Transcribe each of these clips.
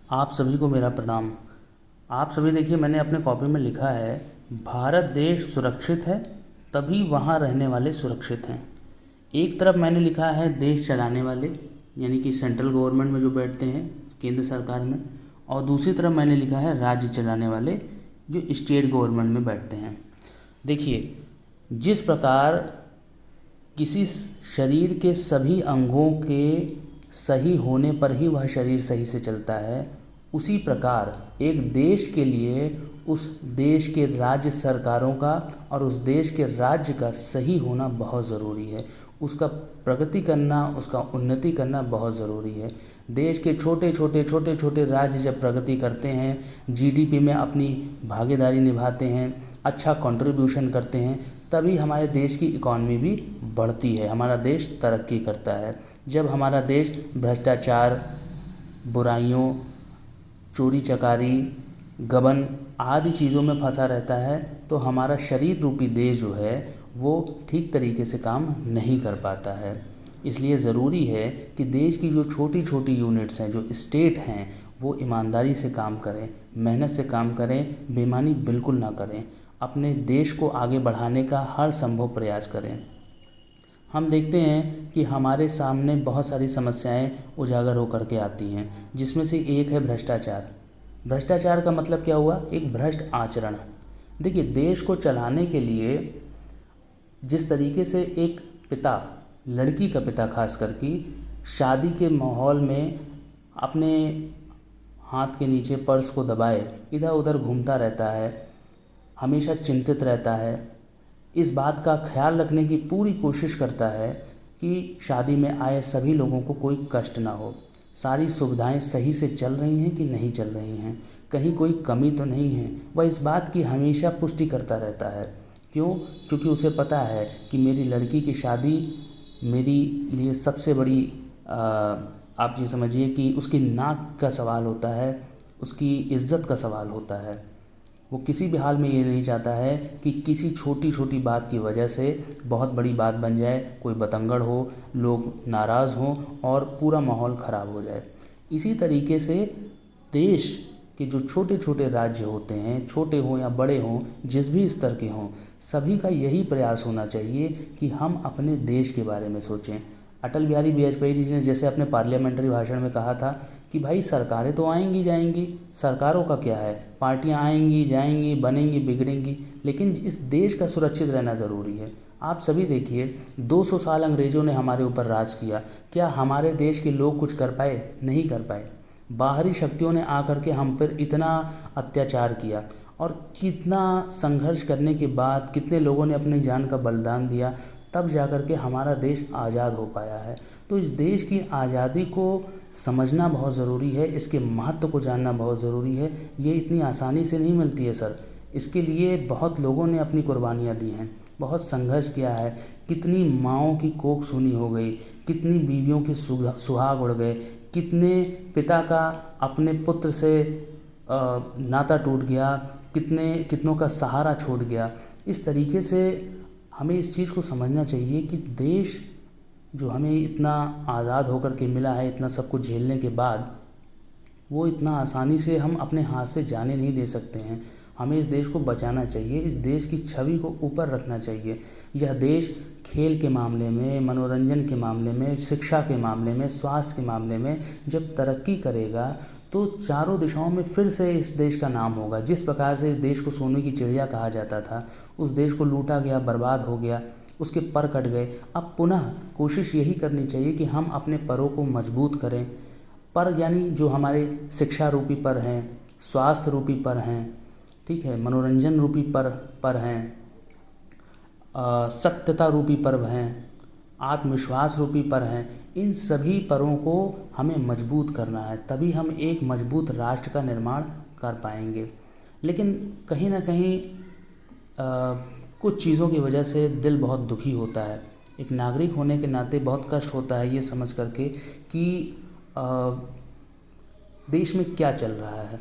आप सभी को मेरा प्रणाम। आप सभी देखिए, मैंने अपने कॉपी में लिखा है, भारत देश सुरक्षित है तभी वहाँ रहने वाले सुरक्षित हैं। एक तरफ मैंने लिखा है देश चलाने वाले, यानी कि सेंट्रल गवर्नमेंट में जो बैठते हैं, केंद्र सरकार में, और दूसरी तरफ मैंने लिखा है राज्य चलाने वाले, जो स्टेट गवर्नमेंट में बैठते हैं। देखिए, जिस प्रकार किसी शरीर के सभी अंगों के सही होने पर ही वह शरीर सही से चलता है, उसी प्रकार एक देश के लिए उस देश के राज्य सरकारों का और उस देश के राज्य का सही होना बहुत ज़रूरी है। उसका प्रगति करना, उसका उन्नति करना बहुत ज़रूरी है। देश के छोटे छोटे राज्य जब प्रगति करते हैं, जीडीपी में अपनी भागीदारी निभाते हैं, अच्छा कंट्रीब्यूशन करते हैं, तभी हमारे देश की इकॉनमी भी बढ़ती है, हमारा देश तरक्की करता है। जब हमारा देश भ्रष्टाचार, बुराइयों, चोरी चकारी, गबन आदि चीज़ों में फंसा रहता है, तो हमारा शरीर रूपी देश जो है वो ठीक तरीके से काम नहीं कर पाता है। इसलिए ज़रूरी है कि देश की जो छोटी छोटी यूनिट्स हैं, जो स्टेट हैं, वो ईमानदारी से काम करें, मेहनत से काम करें, बेईमानी बिल्कुल ना करें, अपने देश को आगे बढ़ाने का हर संभव प्रयास करें। हम देखते हैं कि हमारे सामने बहुत सारी समस्याएं उजागर होकर के आती हैं, जिसमें से एक है भ्रष्टाचार। भ्रष्टाचार का मतलब क्या हुआ? एक भ्रष्ट आचरण। देखिए, देश को चलाने के लिए जिस तरीके से एक पिता, लड़की का पिता खास करके, शादी के माहौल में अपने हाथ के नीचे पर्स को दबाए इधर उधर घूमता रहता है, हमेशा चिंतित रहता है, इस बात का ख्याल रखने की पूरी कोशिश करता है कि शादी में आए सभी लोगों को कोई कष्ट ना हो, सारी सुविधाएं सही से चल रही हैं कि नहीं चल रही हैं, कहीं कोई कमी तो नहीं है। वह इस बात की हमेशा पुष्टि करता रहता है। क्यों? क्योंकि उसे पता है कि मेरी लड़की की शादी मेरी लिए सबसे बड़ी आप ये समझिए कि उसकी नाक का सवाल होता है, उसकी इज़्ज़त का सवाल होता है। वो किसी भी हाल में ये नहीं चाहता है कि किसी छोटी छोटी बात की वजह से बहुत बड़ी बात बन जाए, कोई बतंगड़ हो, लोग नाराज़ हों और पूरा माहौल ख़राब हो जाए। इसी तरीके से देश के जो छोटे छोटे राज्य होते हैं, छोटे हों या बड़े हों, जिस भी स्तर के हों, सभी का यही प्रयास होना चाहिए कि हम अपने देश के बारे में सोचें। अटल बिहारी वाजपेयी जी ने जैसे अपने पार्लियामेंट्री भाषण में कहा था कि भाई सरकारें तो आएंगी जाएंगी, सरकारों का क्या है, पार्टियां आएंगी जाएंगी, बनेंगी बिगड़ेंगी, लेकिन इस देश का सुरक्षित रहना ज़रूरी है। आप सभी देखिए, 200 साल अंग्रेज़ों ने हमारे ऊपर राज किया, क्या हमारे देश के लोग कुछ कर पाए? नहीं कर पाए। बाहरी शक्तियों ने आकर के हम पर इतना अत्याचार किया, और कितना संघर्ष करने के बाद कितने लोगों ने अपनी जान का बलिदान दिया, तब जाकर के हमारा देश आज़ाद हो पाया है। तो इस देश की आज़ादी को समझना बहुत ज़रूरी है, इसके महत्व को जानना बहुत ज़रूरी है। ये इतनी आसानी से नहीं मिलती है सर, इसके लिए बहुत लोगों ने अपनी कुर्बानियाँ दी हैं, बहुत संघर्ष किया है। कितनी माँओं की कोख सूनी हो गई, कितनी बीवियों के सुहाग उड़ गए, कितने पिता का अपने पुत्र से नाता टूट गया, कितनों का सहारा छूट गया। इस तरीके से हमें इस चीज़ को समझना चाहिए कि देश जो हमें इतना आज़ाद होकर के मिला है, इतना सब कुछ झेलने के बाद, वो इतना आसानी से हम अपने हाथ से जाने नहीं दे सकते हैं। हमें इस देश को बचाना चाहिए, इस देश की छवि को ऊपर रखना चाहिए। यह देश खेल के मामले में, मनोरंजन के मामले में, शिक्षा के मामले में, स्वास्थ्य के मामले में जब तरक्की करेगा तो चारों दिशाओं में फिर से इस देश का नाम होगा। जिस प्रकार से इस देश को सोने की चिड़िया कहा जाता था, उस देश को लूटा गया, बर्बाद हो गया, उसके पर कट गए। अब पुनः कोशिश यही करनी चाहिए कि हम अपने परों को मजबूत करें। पर यानी जो हमारे शिक्षा रूपी पर हैं, स्वास्थ्य रूपी पर हैं, ठीक है, मनोरंजन रूपी पर हैं, सत्यता रूपी पर्व हैं, आत्मविश्वास रूपी पर हैं, इन सभी परों को हमें मजबूत करना है, तभी हम एक मजबूत राष्ट्र का निर्माण कर पाएंगे। लेकिन कहीं ना कहीं कुछ चीज़ों की वजह से दिल बहुत दुखी होता है। एक नागरिक होने के नाते बहुत कष्ट होता है ये समझ करके कि देश में क्या चल रहा है।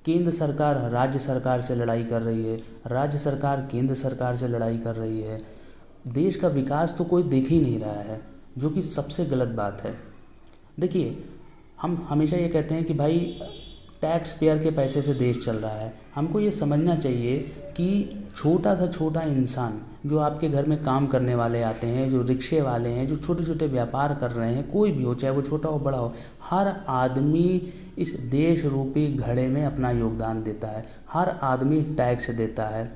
केंद्र सरकार राज्य सरकार से लड़ाई कर रही है, राज्य सरकार केंद्र सरकार से लड़ाई कर रही है। देश का विकास तो कोई देख ही नहीं रहा है, जो कि सबसे गलत बात है। देखिए, हम हमेशा ये कहते हैं कि भाई टैक्स पेयर के पैसे से देश चल रहा है। हमको ये समझना चाहिए कि छोटा से छोटा इंसान जो आपके घर में काम करने वाले आते हैं, जो रिक्शे वाले हैं, जो छोटे छोटे व्यापार कर रहे हैं, कोई भी हो, चाहे वो छोटा हो बड़ा हो, हर आदमी इस देश रूपी घड़े में अपना योगदान देता है। हर आदमी टैक्स देता है।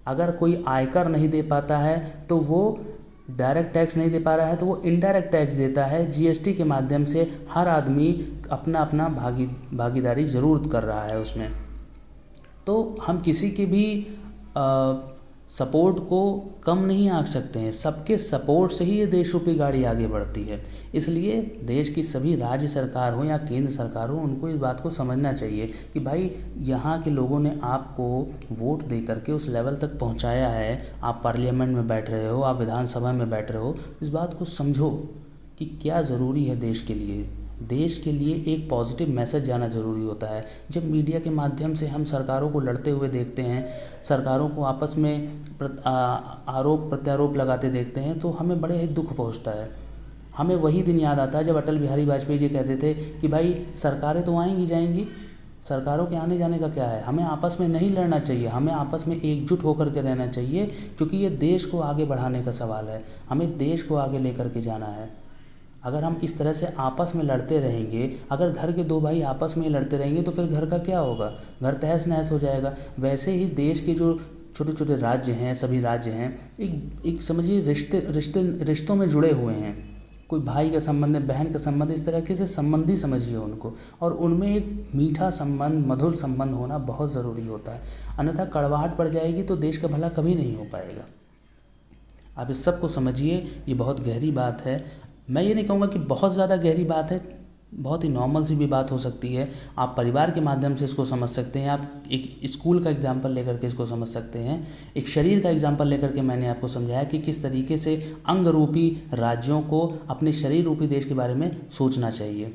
अगर कोई आयकर नहीं दे पाता है तो वो डायरेक्ट टैक्स नहीं दे पा रहा है तो वो इनडायरेक्ट टैक्स देता है। जीएसटी के माध्यम से हर आदमी अपना अपना भागीदारी ज़रूर कर रहा है उसमें। तो हम किसी के भी सपोर्ट को कम नहीं आंक सकते हैं। सबके सपोर्ट से ही ये देश रूपी गाड़ी आगे बढ़ती है। इसलिए देश की सभी राज्य सरकार हो या केंद्र सरकार हो, उनको इस बात को समझना चाहिए कि भाई यहाँ के लोगों ने आपको वोट दे करके उस लेवल तक पहुँचाया है। आप पार्लियामेंट में बैठ रहे हो, आप विधानसभा में बैठ रहे हो, इस बात को समझो कि क्या ज़रूरी है देश के लिए। देश के लिए एक पॉजिटिव मैसेज जाना ज़रूरी होता है। जब मीडिया के माध्यम से हम सरकारों को लड़ते हुए देखते हैं, सरकारों को आपस में आरोप प्रत्यारोप लगाते देखते हैं, तो हमें बड़े ही दुख पहुंचता है। हमें वही दिन याद आता है जब अटल बिहारी वाजपेयी जी कहते थे कि भाई सरकारें तो आएंगी जाएंगी, सरकारों के आने जाने का क्या है। हमें आपस में नहीं लड़ना चाहिए, हमें आपस में एकजुट होकर के रहना चाहिए, क्योंकि ये देश को आगे बढ़ाने का सवाल है। हमें देश को आगे लेकर के जाना है। अगर हम इस तरह से आपस में लड़ते रहेंगे, अगर घर के दो भाई आपस में लड़ते रहेंगे तो फिर घर का क्या होगा, घर तहस नहस हो जाएगा। वैसे ही देश के जो छोटे छोटे राज्य हैं, सभी राज्य हैं, एक समझिए रिश्तों में जुड़े हुए हैं। कोई भाई का संबंध है, बहन का संबंध, इस तरह के से संबंधी समझिए उनको, और उनमें एक मीठा संबंध, मधुर संबंध होना बहुत ज़रूरी होता है। अन्यथा कड़वाहट पड़ जाएगी तो देश का भला कभी नहीं हो पाएगा। आप इस सब को समझिए, ये बहुत गहरी बात है। मैं ये नहीं कहूँगा कि बहुत ज़्यादा गहरी बात है, बहुत ही नॉर्मल सी भी बात हो सकती है। आप परिवार के माध्यम से इसको समझ सकते हैं, आप एक स्कूल का एग्जाम्पल लेकर के इसको समझ सकते हैं, एक शरीर का एग्जाम्पल लेकर के मैंने आपको समझाया कि किस तरीके से अंग रूपी राज्यों को अपने शरीर रूपी देश के बारे में सोचना चाहिए।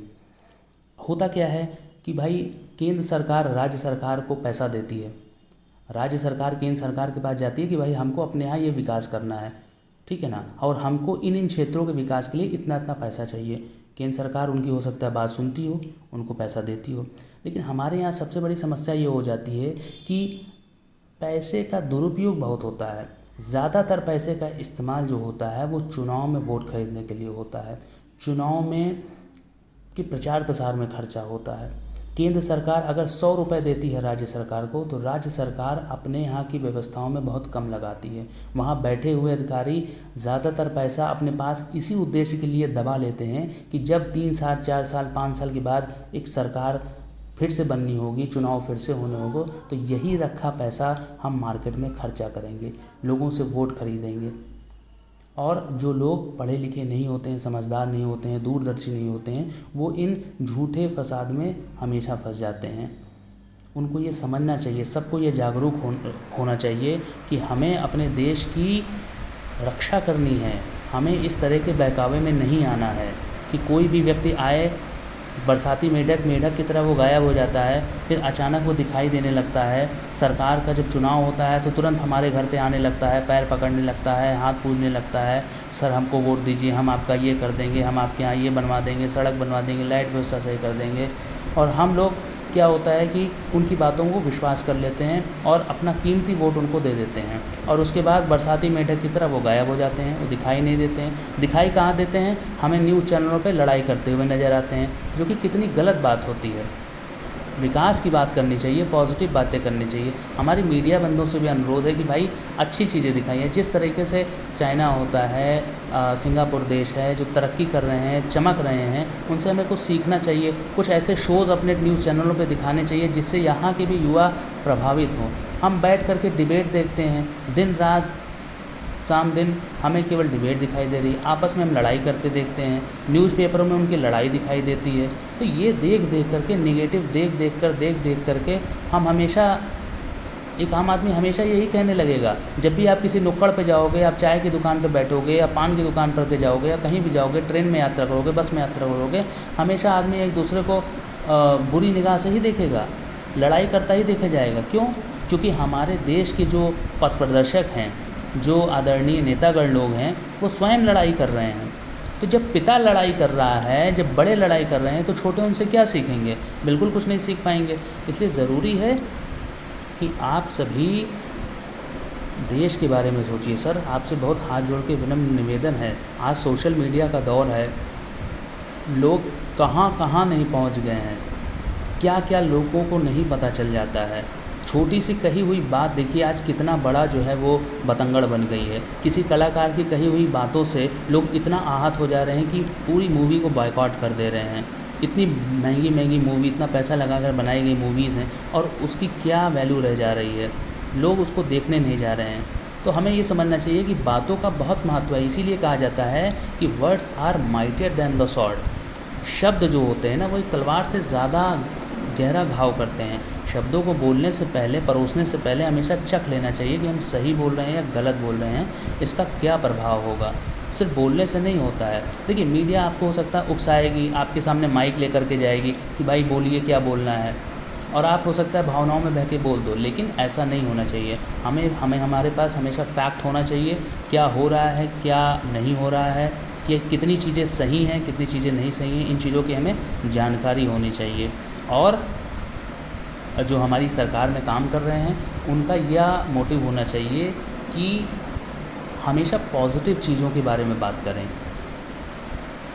होता क्या है कि भाई केंद्र सरकार राज्य सरकार को पैसा देती है, राज्य सरकार केंद्र सरकार के पास जाती है कि भाई हमको अपने यहाँ ये विकास करना है, ठीक है ना, और हमको इन क्षेत्रों के विकास के लिए इतना इतना पैसा चाहिए। केंद्र सरकार उनकी हो सकता है बात सुनती हो, उनको पैसा देती हो। लेकिन हमारे यहाँ सबसे बड़ी समस्या ये हो जाती है कि पैसे का दुरुपयोग बहुत होता है। ज़्यादातर पैसे का इस्तेमाल जो होता है वो चुनाव में वोट खरीदने के लिए होता है, चुनाव में के प्रचार प्रसार में खर्चा होता है। केंद्र सरकार अगर 100 रुपये देती है राज्य सरकार को, तो राज्य सरकार अपने यहाँ की व्यवस्थाओं में बहुत कम लगाती है। वहाँ बैठे हुए अधिकारी ज़्यादातर पैसा अपने पास इसी उद्देश्य के लिए दबा लेते हैं कि जब 3 साल 4 साल 5 साल के बाद एक सरकार फिर से बननी होगी, चुनाव फिर से होने होंगे, तो यही रखा पैसा हम मार्केट में खर्चा करेंगे, लोगों से वोट खरीदेंगे। और जो लोग पढ़े लिखे नहीं होते हैं, समझदार नहीं होते हैं, दूरदर्शी नहीं होते हैं, वो इन झूठे फसाद में हमेशा फंस जाते हैं। उनको ये समझना चाहिए, सबको ये जागरूक होना चाहिए कि हमें अपने देश की रक्षा करनी है। हमें इस तरह के बहकावे में नहीं आना है कि कोई भी व्यक्ति आए, बरसाती मेढक की तरह वो गायब हो जाता है, फिर अचानक वो दिखाई देने लगता है। सरकार का जब चुनाव होता है तो तुरंत हमारे घर पे आने लगता है, पैर पकड़ने लगता है, हाथ पूजने लगता है, सर हमको वोट दीजिए, हम आपका ये कर देंगे, हम आपके यहाँ ये बनवा देंगे, सड़क बनवा देंगे, लाइट व्यवस्था सही कर देंगे। और हम लोग क्या होता है कि उनकी बातों को विश्वास कर लेते हैं और अपना कीमती वोट उनको दे देते हैं, और उसके बाद बरसाती मेढक की तरह वो गायब हो जाते हैं, वो दिखाई नहीं देते हैं। दिखाई कहाँ देते हैं, हमें न्यूज़ चैनलों पे लड़ाई करते हुए नज़र आते हैं, जो कि कितनी गलत बात होती है। विकास की बात करनी चाहिए, पॉजिटिव बातें करनी चाहिए। हमारी मीडिया बंधुओं से भी अनुरोध है कि भाई अच्छी चीज़ें दिखाइए। जिस तरीके से चाइना होता है, सिंगापुर देश है, जो तरक्की कर रहे हैं, चमक रहे हैं, उनसे हमें कुछ सीखना चाहिए। कुछ ऐसे शोज़ अपने न्यूज़ चैनलों पे दिखाने चाहिए जिससे यहाँ के भी युवा प्रभावित हों। हम बैठ कर के डिबेट देखते हैं, दिन रात शाम दिन हमें केवल डिबेट दिखाई दे रही है, आपस में हम लड़ाई करते देखते हैं, न्यूज़पेपरों में उनकी लड़ाई दिखाई देती है। तो ये देख करके नेगेटिव देख करके हम हमेशा, एक आम आदमी हमेशा यही कहने लगेगा। जब भी आप किसी नुक्कड़ पे जाओगे, आप चाय की दुकान पे बैठोगे या पान की दुकान पर के जाओगे या कहीं भी जाओगे, ट्रेन में यात्रा करोगे, बस में यात्रा करोगे, हमेशा आदमी एक दूसरे को बुरी निगाह से ही देखेगा, लड़ाई करता ही देखा जाएगा। क्यों? क्योंकि हमारे देश के जो पथ प्रदर्शक हैं, जो आदरणीय नेतागण लोग हैं, वो स्वयं लड़ाई कर रहे हैं। तो जब पिता लड़ाई कर रहा है, जब बड़े लड़ाई कर रहे हैं, तो छोटे उनसे क्या सीखेंगे? बिल्कुल कुछ नहीं सीख पाएंगे। इसलिए ज़रूरी है कि आप सभी देश के बारे में सोचिए। सर, आपसे बहुत हाथ जोड़ के विनम्र निवेदन है, आज सोशल मीडिया का दौर है, लोग कहाँ कहाँ नहीं पहुँच गए हैं, क्या क्या लोगों को नहीं पता चल जाता है। छोटी सी कही हुई बात देखिए आज कितना बड़ा जो है वो बतंगड़ बन गई है। किसी कलाकार की कही हुई बातों से लोग इतना आहत हो जा रहे हैं कि पूरी मूवी को बॉयकॉट कर दे रहे हैं। इतनी महंगी महंगी मूवी, इतना पैसा लगाकर बनाई गई मूवीज़ हैं और उसकी क्या वैल्यू रह जा रही है, लोग उसको देखने नहीं जा रहे हैं। तो हमें ये समझना चाहिए कि बातों का बहुत महत्व है। इसीलिए कहा जाता है कि words are mightier than the sword. शब्द जो होते हैं ना, वो एक तलवार से ज़्यादा गहरा घाव करते हैं। शब्दों को बोलने से पहले, परोसने से पहले हमेशा चख लेना चाहिए कि हम सही बोल रहे हैं या गलत बोल रहे हैं, इसका क्या प्रभाव होगा। सिर्फ बोलने से नहीं होता है। देखिए, मीडिया आपको हो सकता है उकसाएगी, आपके सामने माइक लेकर के जाएगी कि भाई बोलिए क्या बोलना है, और आप हो सकता है भावनाओं में बह के बोल दो, लेकिन ऐसा नहीं होना चाहिए। हमें हमारे पास हमेशा फैक्ट होना चाहिए, क्या हो रहा है, क्या नहीं हो रहा है, कि कितनी चीज़ें सही हैं, कितनी चीज़ें नहीं सही हैं, इन चीज़ों की हमें जानकारी होनी चाहिए। और जो हमारी सरकार में काम कर रहे हैं, उनका यह मोटिव होना चाहिए कि हमेशा पॉजिटिव चीज़ों के बारे में बात करें,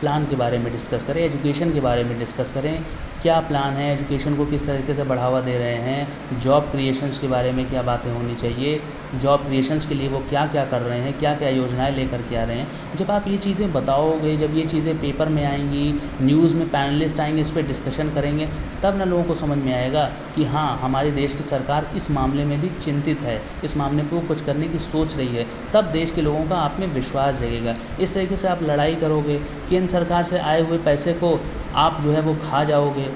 प्लान के बारे में डिस्कस करें, एजुकेशन के बारे में डिस्कस करें, क्या प्लान है, एजुकेशन को किस तरीके से बढ़ावा दे रहे हैं, जॉब क्रिएशंस के बारे में क्या बातें होनी चाहिए, जॉब क्रिएशंस के लिए वो क्या क्या कर रहे हैं, क्या क्या योजनाएं लेकर के आ रहे हैं। जब आप ये चीज़ें बताओगे, जब ये चीज़ें पेपर में आएंगी, न्यूज़ में पैनलिस्ट आएंगे, इस पर डिस्कशन करेंगे, तब ना लोगों को समझ में आएगा कि हाँ, हमारे देश की सरकार इस मामले में भी चिंतित है, इस मामले पर वो कुछ करने की सोच रही है। तब देश के लोगों का आप में विश्वास जगेगा। इस तरीके से आप लड़ाई करोगे, केंद्र सरकार से आए हुए पैसे को आप जो है वो खा जाओगे।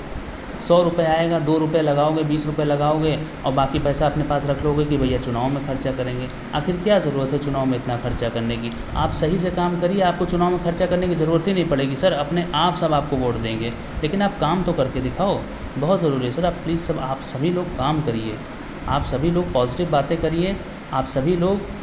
100 रुपये आएगा, 2 रुपये लगाओगे, 20 रुपये लगाओगे और बाकी पैसा अपने पास रख लोगे कि भैया चुनाव में खर्चा करेंगे। आखिर क्या ज़रूरत है चुनाव में इतना खर्चा करने की? आप सही से काम करिए, आपको चुनाव में खर्चा करने की ज़रूरत ही नहीं पड़ेगी। सर, अपने आप सब आपको वोट देंगे, लेकिन आप काम तो करके दिखाओ, बहुत ज़रूरी है। सर, आप प्लीज़ आप सभी लोग काम करिए, आप सभी लोग पॉजिटिव बातें करिए, आप सभी लोग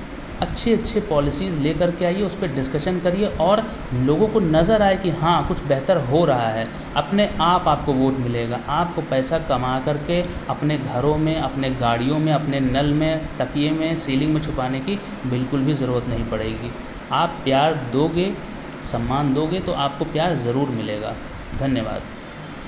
अच्छे अच्छे पॉलिसीज़ लेकर के आइए, उस पर डिस्कशन करिए और लोगों को नज़र आए कि हाँ, कुछ बेहतर हो रहा है। अपने आप आपको वोट मिलेगा। आपको पैसा कमा करके अपने घरों में, अपने गाड़ियों में, अपने नल में, तकिए में, सीलिंग में छुपाने की बिल्कुल भी ज़रूरत नहीं पड़ेगी। आप प्यार दोगे, सम्मान दोगे तो आपको प्यार ज़रूर मिलेगा। धन्यवाद।